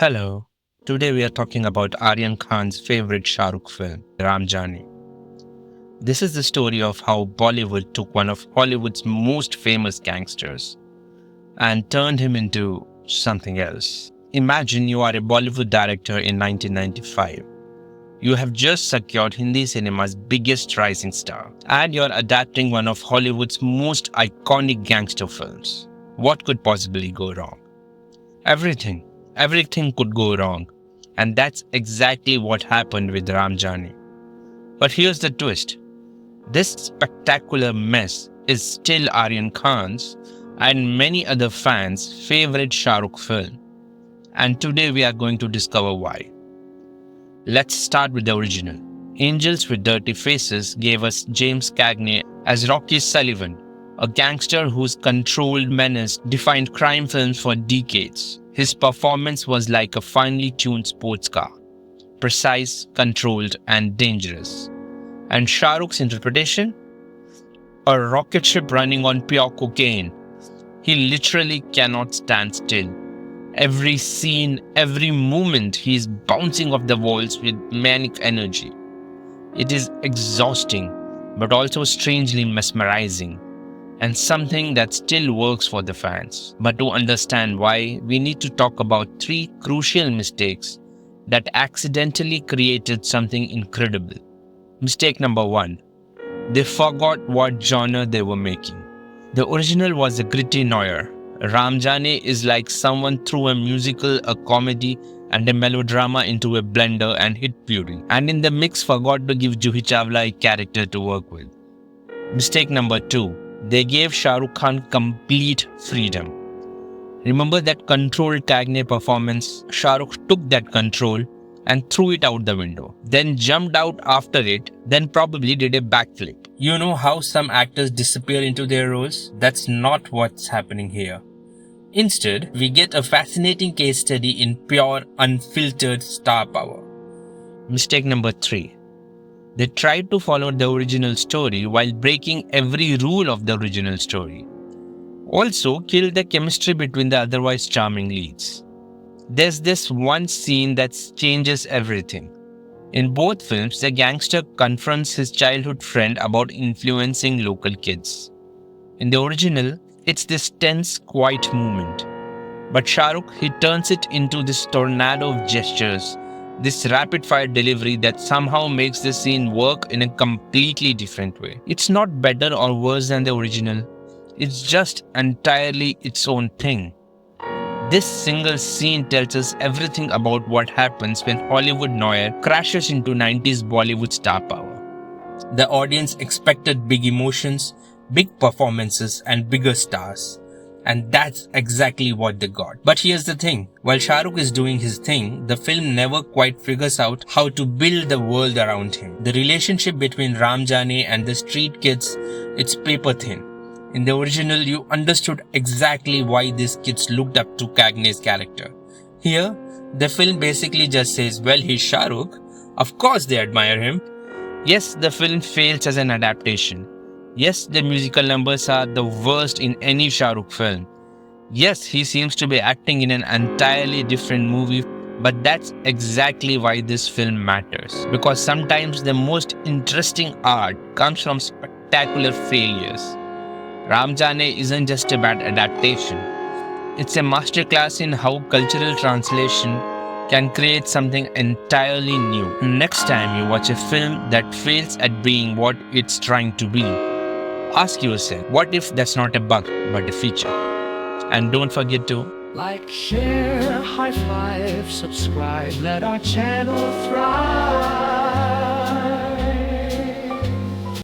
Hello. Today we are talking about Aryan Khan's favorite Shah Rukh film, Jaane. This is the story of how Bollywood took one of Hollywood's most famous gangsters and turned him into something else. Imagine you are a Bollywood director in 1995. You have just secured Hindi cinema's biggest rising star, and you're adapting one of Hollywood's most iconic gangster films. What could possibly go wrong? Everything. Everything could go wrong. And that's exactly what happened with Jaane. But here's the twist. This spectacular mess is still Aryan Khan's and many other fans' favorite Shah Rukh film. And today we are going to discover why. Let's start with the original. Angels with Dirty Faces gave us James Cagney as Rocky Sullivan, a gangster whose controlled menace defined crime films for decades. His performance was like a finely tuned sports car, precise, controlled, and dangerous. And Shah Rukh's interpretation? A rocket ship running on pure cocaine. He literally cannot stand still. Every scene, every moment, he is bouncing off the walls with manic energy. It is exhausting, but also strangely mesmerizing, and something that still works for the fans. But to understand why, we need to talk about three crucial mistakes that accidentally created something incredible. Mistake number 1. They forgot what genre they were making. The original was a gritty noir. Jaane is like someone threw a musical, a comedy, and a melodrama into a blender and hit puree. And in the mix forgot to give Juhi Chawla a character to work with. Mistake number 2. They gave Shah Rukh Khan complete freedom. Remember that controlled Cagney performance? Shah Rukh took that control and threw it out the window, then jumped out after it, then probably did a backflip. You know how some actors disappear into their roles? That's not what's happening here. Instead, we get a fascinating case study in pure, unfiltered star power. Mistake number 3. They tried to follow the original story while breaking every rule of the original story. Also, killed the chemistry between the otherwise charming leads. There's this one scene that changes everything. In both films, the gangster confronts his childhood friend about influencing local kids. In the original, it's this tense, quiet moment. But Shah Rukh, he turns it into this tornado of gestures, this rapid-fire delivery that somehow makes the scene work in a completely different way. It's not better or worse than the original. It's just entirely its own thing. This single scene tells us everything about what happens when Hollywood noir crashes into 90s Bollywood star power. The audience expected big emotions, big performances, and bigger stars. And that's exactly what they got. But here's the thing. While Shah Rukh is doing his thing, the film never quite figures out how to build the world around him. The relationship between Jaane and the street kids, it's paper thin. In the original, you understood exactly why these kids looked up to Cagney's character. Here, the film basically just says, well, he's Shah Rukh. Of course they admire him. Yes, the film fails as an adaptation. Yes, the musical numbers are the worst in any Shah Rukh film. Yes, he seems to be acting in an entirely different movie, but that's exactly why this film matters. Because sometimes the most interesting art comes from spectacular failures. Jaane isn't just a bad adaptation. It's a masterclass in how cultural translation can create something entirely new. Next time you watch a film that fails at being what it's trying to be, ask yourself, what if that's not a bug but a feature? And don't forget to like, share, high five, subscribe, let our channel thrive.